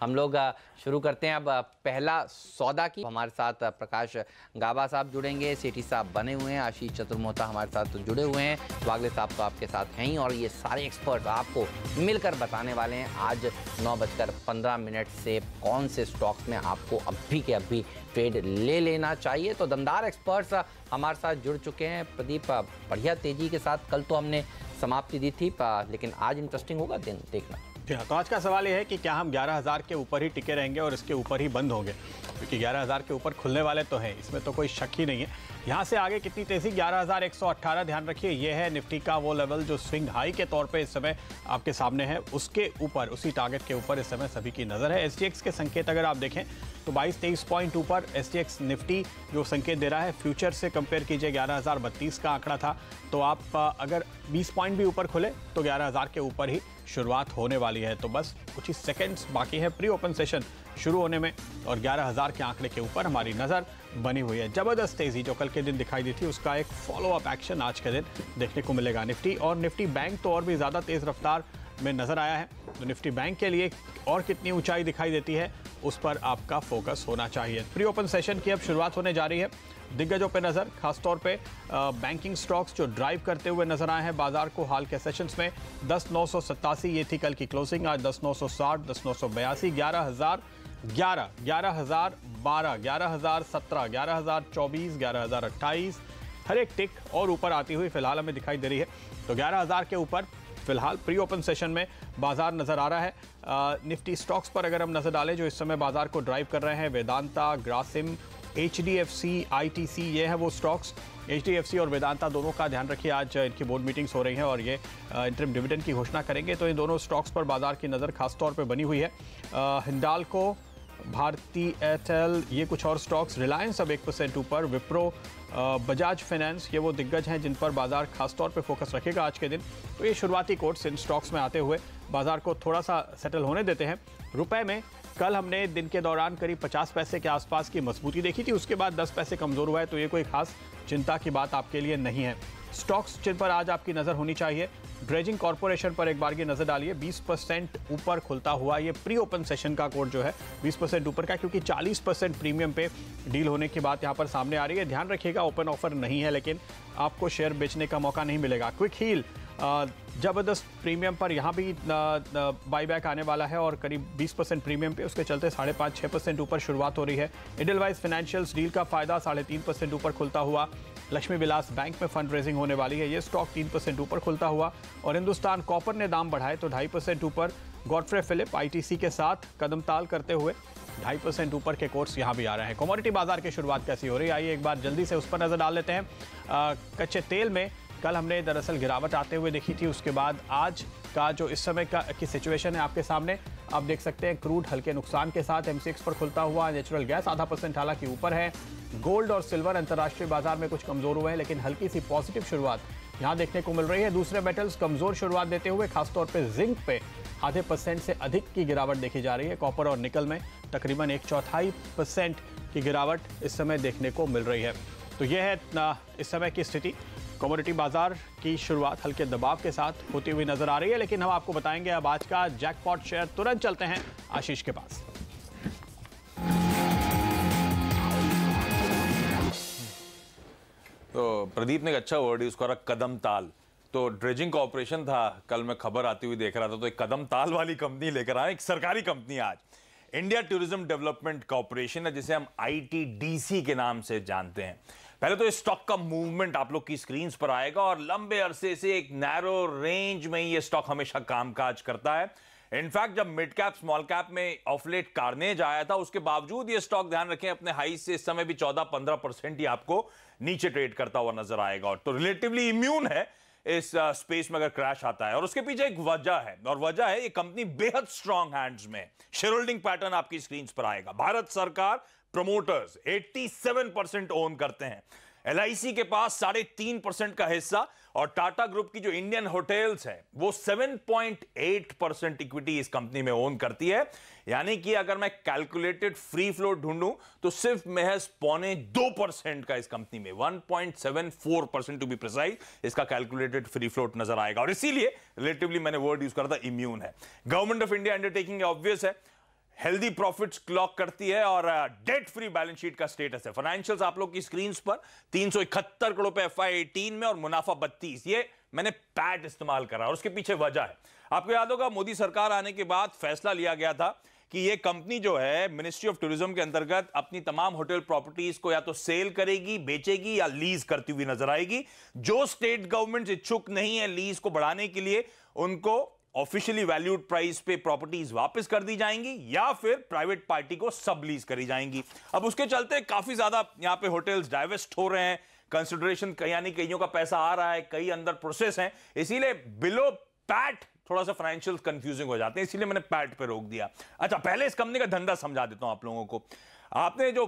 हम लोग शुरू करते हैं अब पहला सौदा की। हमारे साथ प्रकाश गाबा साहब जुड़ेंगे, सेठी साहब बने हुए हैं, आशीष चतुर्मोहता हमारे साथ जुड़े हुए हैं, वागले साहब तो आपके साथ हैं ही, और ये सारे एक्सपर्ट आपको मिलकर बताने वाले हैं आज 9:15 से कौन से स्टॉक्स में आपको अभी के अभी ट्रेड ले लेना चाहिए। तो दमदार एक्सपर्ट्स हमारे साथ जुड़ चुके हैं। प्रदीप, बढ़िया तेजी के साथ कल तो हमने समाप्ति दी थी, लेकिन आज इंटरेस्टिंग होगा दिन, देखना। तो आज का सवाल यह है कि क्या हम 11,000 के ऊपर ही टिके रहेंगे और इसके ऊपर ही बंद होंगे, क्योंकि 11,000 के ऊपर खुलने वाले तो हैं, इसमें तो कोई शक ही नहीं है। यहाँ से आगे कितनी तेजी, 11,118 ध्यान रखिए, यह है निफ्टी का वो लेवल जो स्विंग हाई के तौर पे इस समय आपके सामने है। उसके ऊपर, उसी टारगेट के ऊपर इस समय सभी की नज़र है। SGX के संकेत अगर आप देखें तो 22-23 पॉइंट ऊपर SGX निफ्टी जो संकेत दे रहा है, फ्यूचर से कंपेयर कीजिए 11,032 का आंकड़ा था, तो आप अगर 20 पॉइंट भी ऊपर खुले तो 11,000 के ऊपर ही शुरुआत होने वाली है। तो बस कुछ ही सेकंड्स बाकी है प्री ओपन सेशन शुरू होने में, और 11,000 के आंकड़े के ऊपर हमारी नज़र बनी हुई है। जबरदस्त तेजी जो कल के दिन दिखाई दी थी, उसका एक फॉलो अप एक्शन आज के दिन देखने को मिलेगा। निफ्टी और निफ्टी बैंक तो और भी ज़्यादा तेज़ रफ्तार में नज़र आया है, तो निफ्टी बैंक के लिए और कितनी ऊंचाई दिखाई देती है उस पर आपका फोकस होना चाहिए। प्री ओपन सेशन की अब शुरुआत होने जा रही है। दिग्गजों पे नज़र, खासतौर पे बैंकिंग स्टॉक्स जो ड्राइव करते हुए नजर आए हैं बाजार को हाल के सेशंस में। 10,987 ये थी कल की क्लोजिंग, आज 10,960, 10,982, 11,011, 11,012, 11,017, 11,024, 11,028, हर एक टिक और ऊपर आती हुई फिलहाल हमें दिखाई दे रही है। तो 11,000 के ऊपर फिलहाल प्री ओपन सेशन में बाजार नजर आ रहा है। निफ्टी स्टॉक्स पर अगर हम नजर डालें जो इस समय बाजार को ड्राइव कर रहे हैं, वेदांता, ग्रासिम, HDFC, ITC, ये है वो स्टॉक्स। HDFC और वेदांता दोनों का ध्यान रखिए, आज इनकी बोर्ड मीटिंग्स हो रही हैं और ये इंटरिम डिविडेंड की घोषणा करेंगे, तो इन दोनों स्टॉक्स पर बाजार की नज़र खासतौर पर बनी हुई है। हिंडाल्को, भारती एयरटेल, ये कुछ और स्टॉक्स, रिलायंस अब 1% ऊपर, विप्रो, बजाज फाइनेंस, ये वो दिग्गज हैं जिन पर बाजार खासतौर पे फोकस रखेगा आज के दिन। तो ये शुरुआती कोट्स इन स्टॉक्स में आते हुए बाजार को थोड़ा सा सेटल होने देते हैं। रुपए में कल हमने दिन के दौरान करीब 50 पैसे के आसपास की मजबूती देखी थी, उसके बाद 10 पैसे कमज़ोर हुआ है, तो ये कोई खास चिंता की बात आपके लिए नहीं है। स्टॉक्स जिन पर आज आपकी नज़र होनी चाहिए, ड्रेजिंग कॉर्पोरेशन पर एक बार की नज़र डालिए, 20% ऊपर खुलता हुआ, ये प्री ओपन सेशन का कोड जो है 20% ऊपर का, क्योंकि 40% प्रीमियम पे डील होने की बात यहाँ पर सामने आ रही है। ध्यान रखिएगा ओपन ऑफर नहीं है, लेकिन आपको शेयर बेचने का मौका नहीं मिलेगा। क्विक हील जबरदस्त प्रीमियम पर यहाँ भी बाईबैक आने वाला है और करीब 20% प्रीमियम पे, उसके चलते 5.5-6% ऊपर शुरुआत हो रही है। एडलवाइज फाइनेंशियल्स डील का फायदा 3.5% ऊपर खुलता हुआ। लक्ष्मी विलास बैंक में फंड रेजिंग होने वाली है, ये स्टॉक 3% ऊपर खुलता हुआ। और हिंदुस्तान कॉपर ने दाम बढ़ाए तो 2.5% ऊपर। गॉडफ्रे फिलिप ITC के साथ कदम ताल करते हुए 2.5% ऊपर के कोर्स यहाँ भी आ रहे हैं। कमोडिटी बाजार की शुरुआत कैसी हो रही है, आइए एक बार जल्दी से उस पर नजर डाल लेते हैं। कच्चे तेल में कल हमने दरअसल गिरावट आते हुए देखी थी, उसके बाद आज का जो इस समय की सिचुएशन है आपके सामने आप देख सकते हैं। क्रूड हल्के नुकसान के साथ MCX पर खुलता हुआ, नेचुरल गैस 0.5% हालांकि ऊपर है। गोल्ड और सिल्वर अंतर्राष्ट्रीय बाजार में कुछ कमजोर हुए हैं, लेकिन हल्की सी पॉजिटिव शुरुआत यहाँ देखने को मिल रही है। दूसरे मेटल्स कमजोर शुरुआत देते हुए, खासतौर पर जिंक पे 0.5% से अधिक की गिरावट देखी जा रही है। कॉपर और निकल में तकरीबन 1/4% की गिरावट इस समय देखने को मिल रही है। तो यह है इस समय की स्थिति। कमोडिटी बाजार की शुरुआत हल्के दबाव के साथ होती हुई नजर आ रही है, लेकिन हम आपको बताएंगे अब आज का जैकपॉट शेयर। तुरंत चलते हैं आशीष के पास। तो प्रदीप ने एक अच्छा वर्ड यूज करा, कदम ताल। तो ड्रेजिंग कॉर्पोरेशन था, कल मैं खबर आती हुई देख रहा था, तो एक कदम ताल वाली कंपनी लेकर आए, एक सरकारी कंपनी आज इंडिया टूरिज्म डेवलपमेंट कॉर्पोरेशन है, जिसे हम ITDC के नाम से जानते हैं। पहले तो इस स्टॉक का मूवमेंट आप लोग की स्क्रीन्स पर आएगा, और लंबे अरसे से एक नैरो रेंज में ये स्टॉक हमेशा कामकाज करता है। इनफैक्ट जब मिड कैप स्मॉल कैप में ऑफ लेट कार्नेज आया था, उसके बावजूद ये स्टॉक ध्यान रखें अपने हाई से इस समय भी 14-15% ही आपको नीचे ट्रेड करता हुआ नजर आएगा, और तो रिलेटिवली इम्यून है इस स्पेस में अगर क्रैश आता है। और उसके पीछे एक वजह है, और वजह है ये कंपनी बेहद स्ट्रांग हैंड्स में। शेयर होल्डिंग पैटर्न आपकी स्क्रीन पर आएगा। भारत सरकार प्रमोटर्स 87% ओन करते हैं, LIC के पास 3.5% का हिस्सा, और टाटा ग्रुप की जो इंडियन होटल्स है वो 7.8% इक्विटी इस कंपनी में ओन करती है। यानी कि अगर मैं कैलकुलेटेड फ्री फ्लोट ढूंढूं तो सिर्फ महज 0.2% का इस कंपनी में, 1.74% टू बी प्रिसाइज, इसका कैलकुलेटेड फ्री फ्लोट नजर आएगा। और इसीलिए रिलेटिवली मैंने वर्ड यूज करा था इम्यून है। Government of India undertaking obvious है, हेल्दी प्रॉफिट्स क्लॉक करती है और डेट फ्री बैलेंस शीट का स्टेटस है। फाइनेंशियल्स आप लोग की स्क्रीन पर 371 करोड़ रुपए FY18 में और मुनाफा 32। ये मैंने पैट इस्तेमाल करा और उसके पीछे वजह है, आपको याद होगा मोदी सरकार आने के बाद फैसला लिया गया था कि ये कंपनी जो है मिनिस्ट्री ऑफ टूरिज्म के अंतर्गत अपनी तमाम होटल प्रॉपर्टीज को या तो सेल करेगी, बेचेगी या लीज करती हुई नजर आएगी। जो स्टेट गवर्नमेंट इच्छुक नहीं है लीज को बढ़ाने के लिए, उनको ऑफिशियली वैल्यूड प्राइस पे प्रॉपर्टीज वापस कर दी जाएंगी या फिर प्राइवेट पार्टी को सब लीज करी जाएंगी। अब उसके चलते काफी ज्यादा यहां पे होटल्स डाइवेस्ट हो रहे हैं, कंसिडरेशन यानी कईयों का पैसा आ रहा है, कई अंदर प्रोसेस है, इसीलिए बिलो पैट थोड़ा सा फाइनेंशियल कंफ्यूजिंग हो जाते हैं, इसीलिए मैंने पैट पे रोक दिया। अच्छा, पहले इस कंपनी का धंधा समझा देता हूं आप लोगों को। आपने जो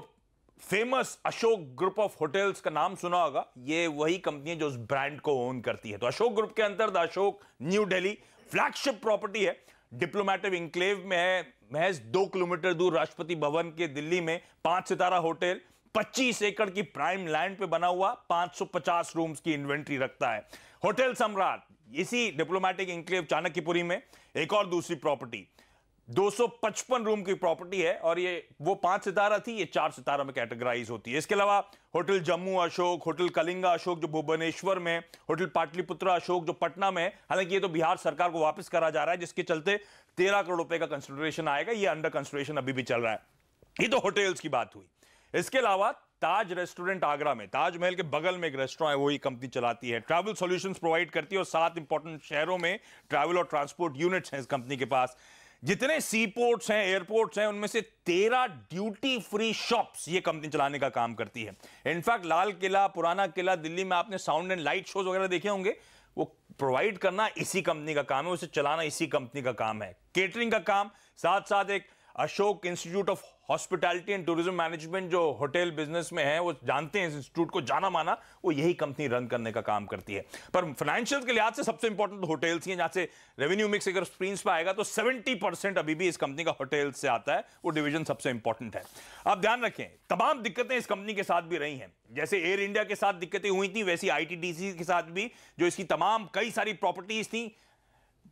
famous Ashok group of hotels का नाम सुना होगा, ये वही कंपनी है जो उस ब्रांड को ओन करती है। तो अशोक ग्रुप के अंदर the Ashok new Delhi flagship property है, डिप्लोमेटिक इंक्लेव में है, महज 2 किलोमीटर दूर राष्ट्रपति भवन के दिल्ली में 5 सितारा होटल 25 एकड़ की प्राइम लैंड पे बना हुआ, 550 रूम्स की इन्वेंट्री रखता है। होटल सम्राट इसी डिप्लोमेटिक इंक्लेव चाणक्यपुरी में एक और दूसरी प्रॉपर्टी 255 रूम की प्रॉपर्टी है और ये वो 5 सितारा थी, ये 4 सितारा में कैटेगराइज होती है। इसके अलावा होटल जम्मू अशोक, होटल कलिंगा अशोक जो भुवनेश्वर में, होटल पाटलिपुत्रा अशोक जो पटना में, हालांकि ये तो बिहार सरकार को वापस करा जा रहा है जिसके चलते 13 करोड़ रुपए का कंसिडरेशन आएगा, ये अंडर कंसिडरेशन अभी भी चल रहा है। ये तो होटल्स की बात हुई। इसके अलावा ताज रेस्टोरेंट आगरा में, ताजमहल के बगल में एक रेस्टोरेंट है, वही कंपनी चलाती है। ट्रैवल सॉल्यूशंस प्रोवाइड करती है और 7 इंपॉर्टेंट शहरों में ट्रैवल और ट्रांसपोर्ट यूनिट्स हैं इस कंपनी के पास। जितने सी पोर्ट्स हैं, एयरपोर्ट्स हैं, उनमें से 13 ड्यूटी फ्री शॉप्स ये कंपनी चलाने का काम करती है। इनफैक्ट लाल किला, पुराना किला दिल्ली में आपने साउंड एंड लाइट शोज वगैरह देखे होंगे, वो प्रोवाइड करना इसी कंपनी का काम है, उसे चलाना इसी कंपनी का काम है। केटरिंग का काम, साथ साथ एक Ashok institute of hospitality and tourism management जो होटल बिजनेस में है, वो जानते हैं इस इंस्टीट्यूट को, जाना माना, वो यही कंपनी रन करने का काम करती है। पर फाइनेंशियल के लिहाज से सबसे इंपॉर्टेंट होटल्स ही हैं, जहां से रेवेन्यू मिक्स अगर स्क्रीन पे आएगा तो 70% अभी भी इस कंपनी का होटल्स से आता है, वो डिवीजन सबसे इंपॉर्टेंट है। आप ध्यान रखें, तमाम दिक्कतें इस कंपनी के साथ भी रही हैं। जैसे एयर इंडिया के साथ दिक्कतें हुई थी, वैसी ITDC के साथ भी, जो इसकी तमाम कई सारी प्रॉपर्टीज थी,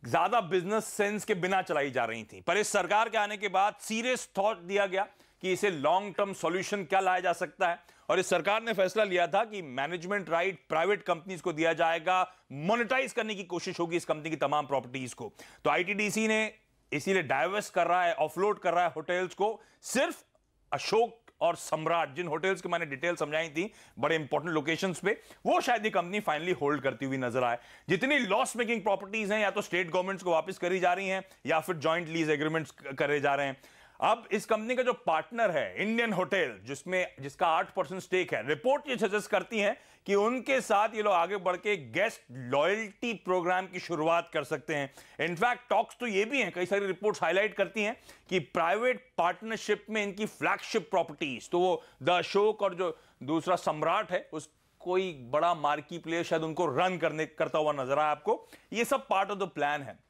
ज्यादा बिजनेस सेंस के बिना चलाई जा रही थी। पर इस सरकार के आने के बाद सीरियस थॉट दिया गया कि इसे लॉन्ग टर्म सॉल्यूशन क्या लाया जा सकता है, और इस सरकार ने फैसला लिया था कि मैनेजमेंट राइट प्राइवेट कंपनीज को दिया जाएगा, मोनेटाइज करने की कोशिश होगी इस कंपनी की तमाम प्रॉपर्टीज को। तो ITDC ने इसीलिए डाइवर्स कर रहा है, ऑफलोड कर रहा है होटल्स को। सिर्फ अशोक और सम्राट, जिन होटल्स की मैंने डिटेल समझाई थी बड़े इंपॉर्टेंट लोकेशंस पे, वो शायद ये कंपनी फाइनली होल्ड करती हुई नजर आए। जितनी लॉस मेकिंग प्रॉपर्टीज हैं, या तो स्टेट गवर्नमेंट्स को वापस करी जा रही हैं या फिर जॉइंट लीज एग्रीमेंट्स करे जा रहे हैं। अब इस कंपनी का जो पार्टनर है इंडियन होटल, जिसका 8% स्टेक है, रिपोर्ट ये सजेस्ट करती है कि उनके साथ ये लोग आगे बढ़ के गेस्ट लॉयल्टी प्रोग्राम की शुरुआत कर सकते हैं। इनफैक्ट टॉक्स तो ये भी हैं, कई सारी रिपोर्ट्स हाईलाइट करती हैं कि प्राइवेट पार्टनरशिप में इनकी फ्लैगशिप प्रॉपर्टीज, तो वो द अशोक और जो दूसरा सम्राट है, उस कोई बड़ा मार्की प्लेयर शायद उनको रन करता हुआ नजर आया आपको। ये सब पार्ट ऑफ द प्लान है।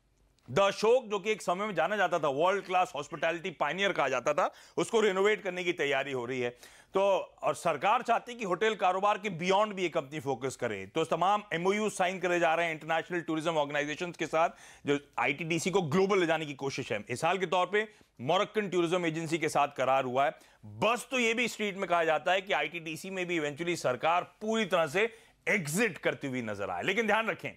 द अशोक, जो कि एक समय में जाना जाता था, वर्ल्ड क्लास हॉस्पिटैलिटी पायनियर कहा जाता था, उसको रिनोवेट करने की तैयारी हो रही है। तो और सरकार चाहती है कि होटल कारोबार के बियॉन्ड भी ये कंपनी फोकस करे। तो तमाम MOU साइन करे जा रहे हैं इंटरनेशनल टूरिज्म ऑर्गेनाइजेशंस के साथ, जो ITDC को ग्लोबल ले जाने की कोशिश है। मिसाल के तौर पे मोरक्कन टूरिज्म एजेंसी के साथ करार हुआ है। बस तो ये भी स्ट्रीट में कहा जाता है कि ITDC में भी इवेंचुअली सरकार पूरी तरह से एग्जिट करती हुई नजर आए। लेकिन ध्यान रखें,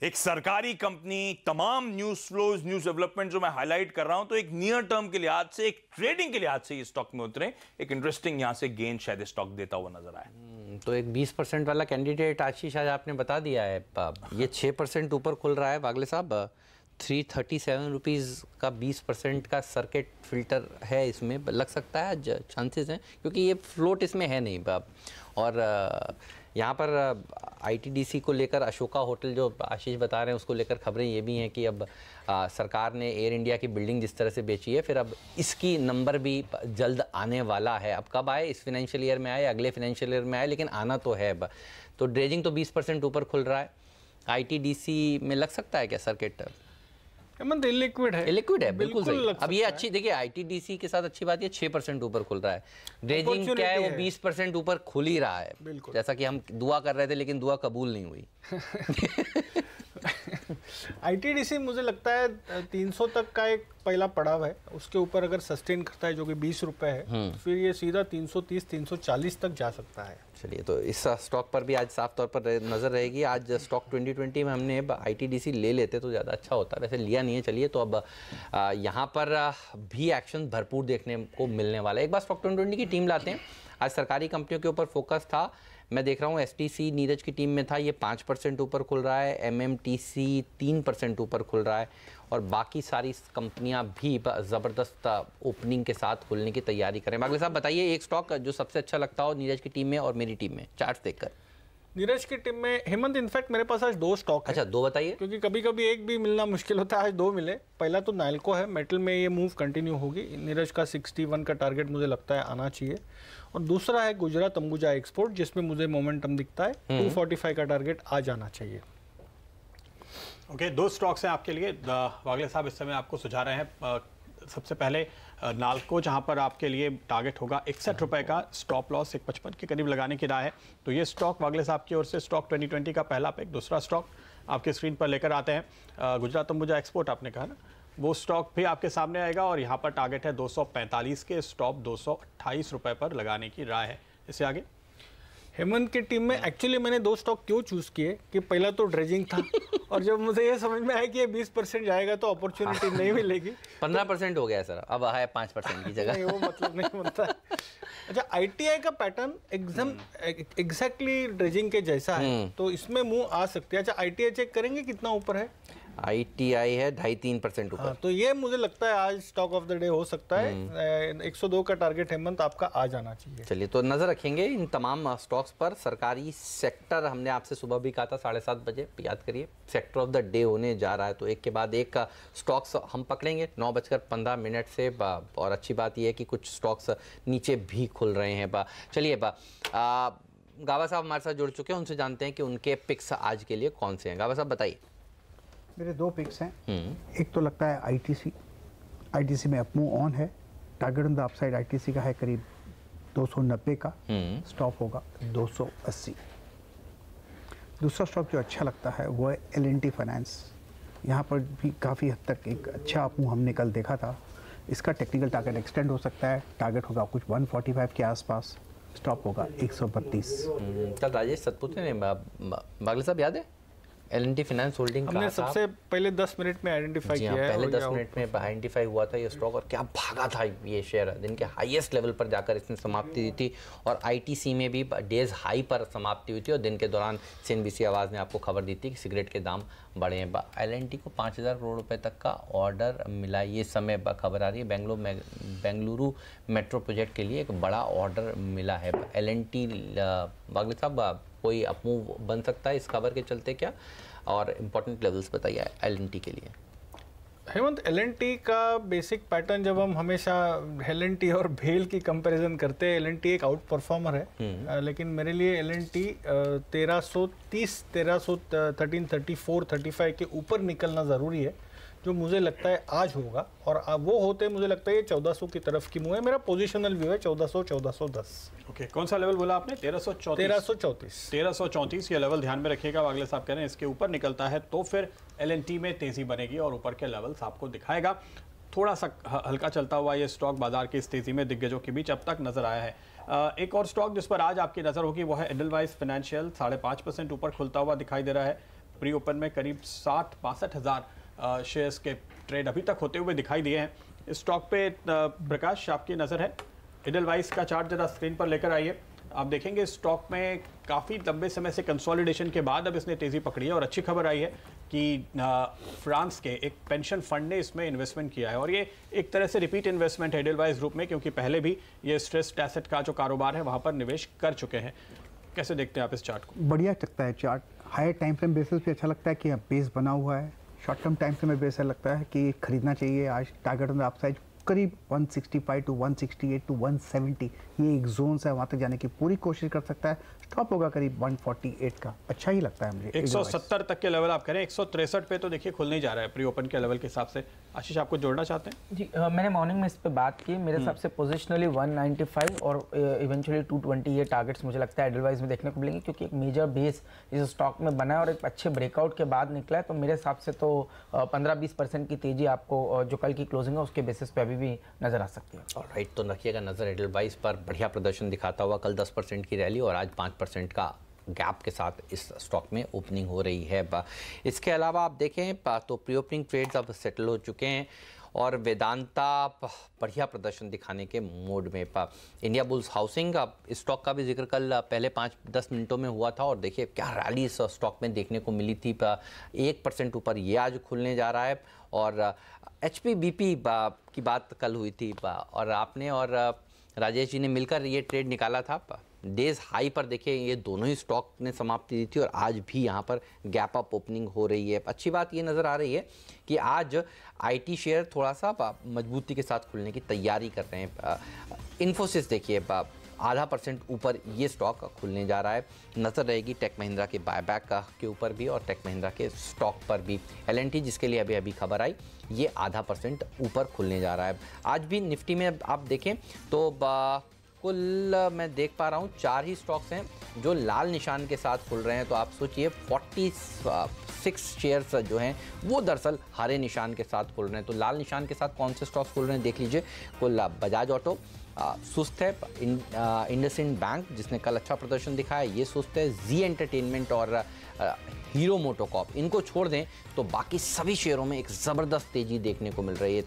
एक सरकारी कंपनी, तमाम न्यूज फ्लोज, न्यूज डेवलपमेंट जो मैं हाईलाइट कर रहा हूं, तो एक नियर टर्म के लिहाज से, एक ट्रेडिंग के लिहाज से ये स्टॉक में उतरे, एक इंटरेस्टिंग यहां से गेन शायद स्टॉक देता हुआ नजर आए। तो एक 20% वाला कैंडिडेट आशीष आज आपने बता दिया है, ये 6% ऊपर खुल रहा है वागले साहब। 337 रुपीज़ का 20% का सर्किट फिल्टर है, इसमें लग सकता है चांसेस हैं, क्योंकि ये फ्लोट इसमें है नहीं। और यहाँ पर ITDC को लेकर अशोका होटल जो आशीष बता रहे हैं, उसको लेकर खबरें ये भी हैं कि अब सरकार ने एयर इंडिया की बिल्डिंग जिस तरह से बेची है, फिर अब इसकी नंबर भी जल्द आने वाला है। अब कब आए, इस फाइनेंशियल ईयर में आए, अगले फाइनेंशियल ईयर में आए, लेकिन आना तो है अब। तो ड्रेजिंग तो 20% ऊपर खुल रहा है। ITDC में लग सकता है क्या सर्किट? इलिक्विड है, लिक्विड है, बिल्कुल सही। अब ये अच्छी, देखिए ITDC के साथ अच्छी बात, ये 6% ऊपर खुल रहा है। ड्रेजिंग क्या है, वो 20% ऊपर खुल ही रहा है, जैसा कि हम दुआ कर रहे थे, लेकिन दुआ कबूल नहीं हुई। आईटीडीसी मुझे लगता है 300 तक का एक पहला पड़ाव है, उसके ऊपर अगर सस्टेन करता है जो कि 20 रुपए है, तो फिर ये सीधा 330 340 तक जा सकता है। चलिए, तो इस स्टॉक पर भी आज साफ तौर पर नज़र रहेगी। आज स्टॉक 2020 में हमने आईटीडीसी ले लेते तो ज़्यादा अच्छा होता, वैसे लिया नहीं है। चलिए, तो अब यहाँ पर भी एक्शन भरपूर देखने को मिलने वाला है। एक बार स्टॉक 2020 की टीम लाते हैं। आज सरकारी कंपनियों के ऊपर फोकस था। मैं देख रहा हूँ एसटीसी नीरज की टीम में था, ये 5% ऊपर खुल रहा है। एमएमटीसी 3% ऊपर खुल रहा है और बाकी सारी कंपनियां भी ज़बरदस्त ओपनिंग के साथ खुलने की तैयारी करें। बागले साहब बताइए, एक स्टॉक जो सबसे अच्छा लगता हो नीरज की टीम में और मेरी टीम में, चार्ट्स देखकर। नीरज की टीम में हेमंत, इनफैक्ट मेरे पास आज 2 स्टॉक है। अच्छा, 2 बताइए। क्योंकि कभी कभी एक भी मिलना मुश्किल होता है, आज 2 मिले। पहला तो नाइल्को है, मेटल में ये मूव कंटिन्यू होगी। नीरज का 61 का टारगेट मुझे लगता है आना चाहिए। और दूसरा है गुजरात अंबुजा एक्सपोर्ट, जिसमें मुझे मोमेंटम दिखता है। 245 का टारगेट आ जाना चाहिए। ओके, 2 स्टॉक्स हैं आपके लिए। वागले साहब इस समय आपको सुझा रहे हैं। सबसे पहले नाल्को, जहां पर आपके लिए टारगेट होगा 61 रुपए का, स्टॉप लॉस 155 के करीब लगाने की राय है। तो ये स्टॉक वागले साहब की ओर से स्टॉक 2020 का पहला पिक। दूसरा स्टॉक आपके स्क्रीन पर लेकर आते हैं। गुजरात अंबुजा एक्सपोर्ट आपने कहा ना, वो स्टॉक भी आपके सामने आएगा और यहाँ पर टारगेट है 245 के, स्टॉप 228 रुपए पर लगाने की राय है। इससे आगे हेमंत की टीम में एक्चुअली मैंने 2 स्टॉक क्यों चूज किए कि पहला तो ड्रेजिंग था और जब मुझे ये समझ में आया कि ये 20% जाएगा तो अपॉर्चुनिटी नहीं मिलेगी। 15% हो गया सर, अब है 5% की जगह। नहीं, वो मतलब नहीं बनता है। अच्छा, आईटीआई का पैटर्न एकदम एग्जैक्टली ड्रेजिंग के जैसा है, तो इसमें मुंह आ सकती है। अच्छा, आईटीआई चेक करेंगे कितना ऊपर है? आईटीआई है 2.5-3% ऊपर। तो ये मुझे लगता है आज स्टॉक ऑफ द डे हो सकता है। 102 का टारगेट हेमंत आपका आ जाना चाहिए। चलिए, तो नजर रखेंगे इन तमाम स्टॉक्स पर। सरकारी सेक्टर हमने आपसे सुबह भी कहा था 7:30 बजे, याद करिए, सेक्टर ऑफ द डे होने जा रहा है। तो एक के बाद एक स्टॉक्स हम पकड़ेंगे 9:15 से। और अच्छी बात यह है कि कुछ स्टॉक्स नीचे भी खुल रहे हैं। चलिए, गाबा साहब हमारे साथ जुड़ चुके हैं, उनसे जानते हैं कि उनके पिक्स आज के लिए कौन से हैं। गाबा साहब बताइए। मेरे 2 पिक्स हैं। एक तो लगता है आईटीसी में अपमूव ऑन है। Target on the upside ITC का है करीब 290 का, स्टॉप होगा 280। दूसरा स्टॉक जो अच्छा लगता है वो है एल&टी फाइनेंस। यहाँ पर भी काफ़ी हद तक एक अच्छा अपमूव हमने कल देखा था। इसका टेक्निकल टारगेट एक्सटेंड हो सकता है। टारगेट होगा कुछ 145 के आसपास, स्टॉप होगा 132। कल राजेश सतपुते ने बागले साहब याद है एल&टी फाइनेंस होल्डिंग हमने सबसे पहले 10 मिनट में आइडेंटिफाई किया है। पहले 10 मिनट में आइडेंटिफाई हुआ था ये स्टॉक और क्या भागा था ये शेयर। दिन के हाईएस्ट लेवल पर जाकर इसने समाप्ति दी थी और आईटीसी में भी डेज हाई पर समाप्ति हुई थी। और दिन के दौरान सीएनबीसी आवाज़ ने आपको खबर दी थी कि सिगरेट के दाम बढ़े हैं। एल&टी को 5,000 करोड़ रुपए तक का ऑर्डर मिला। ये समय खबर आ रही है बेंगलुरु मेट्रो प्रोजेक्ट के लिए एक बड़ा ऑर्डर मिला है। एल&टी बागले साहब कोई अपमूव बन सकता है इस खबर के चलते क्या? और इम्पोर्टेंट लेवल्स बताइए एल&टी के लिए। हेमंत, एल&टी का बेसिक पैटर्न, जब हम हमेशा एल&टी और भेल की कंपैरिजन करते हैं, एल&टी एक आउट परफॉर्मर है। लेकिन मेरे लिए एल&टी 1330, 1313, 34, 35 के ऊपर निकलना ज़रूरी है, जो मुझे लगता है आज होगा। और वो होते मुझे लगता है ये 1400 की तरफ की मूव है। मेरा पोजिशनल व्यू है 1400, 1410। ओके, कौन सा लेवल बोला आपने? 1334 ये लेवल ध्यान में रखिएगा। वागले साहब कह रहे हैं इसके ऊपर निकलता है तो फिर एल&टी में तेजी बनेगी और ऊपर के लेवल्स आपको दिखाएगा। थोड़ा सा हल्का चलता हुआ ये स्टॉक बाजार की इस तेजी में दिग्गजों के बीच अब तक नजर आया है। एक और स्टॉक जिस पर आज आपकी नजर होगी वो है एडलवाइस फाइनेंशियल। 5.5% ऊपर खुलता हुआ दिखाई दे रहा है। प्री ओपन में करीब 60-62 हज़ार शेयर्स के ट्रेड अभी तक होते हुए दिखाई दिए हैं। इस स्टॉक पे प्रकाश आपकी नज़र है। एडलवाइस का चार्ट जरा स्क्रीन पर लेकर आइए। आप देखेंगे स्टॉक में काफ़ी लंबे समय से कंसोलिडेशन के बाद अब इसने तेज़ी पकड़ी है और अच्छी खबर आई है कि फ्रांस के एक पेंशन फंड ने इसमें इन्वेस्टमेंट किया है और ये एक तरह से रिपीट इन्वेस्टमेंट है एडलवाइस ग्रुप में, क्योंकि पहले भी ये स्ट्रेस्ड एसेट का जो कारोबार है वहाँ पर निवेश कर चुके हैं। कैसे देखते हैं आप इस चार्ट को? बढ़िया लगता है chart. Higher time frame basis पे अच्छा लगता है कि बेस बना हुआ है। शॉर्ट टर्म टाइम फ्रेम में बेस लगता है कि खरीदना चाहिए। आज टारगेट ऑन द अपसाइड करीब 165 टू 168 टू 170 ये एक जोन है, वहाँ तक जाने की पूरी कोशिश कर सकता है। स्टॉप होगा करीब 148 का, अच्छा ही लगता है मुझे। 170 तक के लेवल आप करें, 163 पे तो देखिए खुलने जा रहा है प्री ओपन के लेवल के हिसाब से। आशीष आपको जोड़ना चाहते हैं? जी मैंने मॉर्निंग में इस पे बात की, मेरे हिसाब से पोजिशनली 195 और इवेंचुअली 220 ये टारगेट्स मुझे लगता है एडलवाइज में देखने को मिलेंगे, क्योंकि एक मेजर बेस इस स्टॉक में बना है और एक अच्छे ब्रेकआउट के बाद निकला है। तो मेरे हिसाब से तो 15-20% की तेजी आपको जो कल की क्लोजिंग है उसके बेसिस पे अभी भी नजर आ सकती है। राइट, तो रखिएगा नजर एडलवाइज पर, बढ़िया प्रदर्शन दिखाता हुआ कल 10% की रैली और आज 5% का गैप के साथ इस स्टॉक में ओपनिंग हो रही है। इसके अलावा आप देखें तो प्री ओपनिंग ट्रेड्स अब सेटल हो चुके हैं और वेदांता बढ़िया प्रदर्शन दिखाने के मोड में। इंडिया बुल्स हाउसिंग इस स्टॉक का भी जिक्र कल पहले 5-10 मिनटों में हुआ था और देखिए क्या रैली इस स्टॉक में देखने को मिली थी। 1% ऊपर ये आज खुलने जा रहा है। और HPBP की बात कल हुई थी और आपने और राजेश जी ने मिलकर ये ट्रेड निकाला था। डेज हाई पर देखिए ये दोनों ही स्टॉक ने समाप्ति दी थी और आज भी यहाँ पर गैप अप ओपनिंग हो रही है। अच्छी बात ये नज़र आ रही है कि आज IT शेयर थोड़ा सा मजबूती के साथ खुलने की तैयारी कर रहे हैं। इन्फोसिस देखिए 0.5% ऊपर ये स्टॉक खुलने जा रहा है। नज़र रहेगी टेक महिंद्रा के बायबैक के ऊपर भी और टेक महिंद्रा के स्टॉक पर भी। L&T जिसके लिए अभी खबर आई ये 0.5% ऊपर खुलने जा रहा है। आज भी निफ्टी में आप देखें तो कुल मैं देख पा रहा हूँ 4 ही स्टॉक्स हैं जो लाल निशान के साथ खुल रहे हैं। तो आप सोचिए 46 शेयर्स जो हैं वो दरअसल हरे निशान के साथ खुल रहे हैं। तो लाल निशान के साथ कौन से स्टॉक्स खुल रहे हैं देख लीजिए। कुल बजाज ऑटो सुस्त है, इंडसइंड बैंक जिसने कल अच्छा प्रदर्शन दिखाया ये सुस्त है, जी एंटरटेनमेंट और हीरो मोटोकॉर्प इनको छोड़ दें तो बाकी सभी शेयरों में एक ज़बरदस्त तेज़ी देखने को मिल रही है।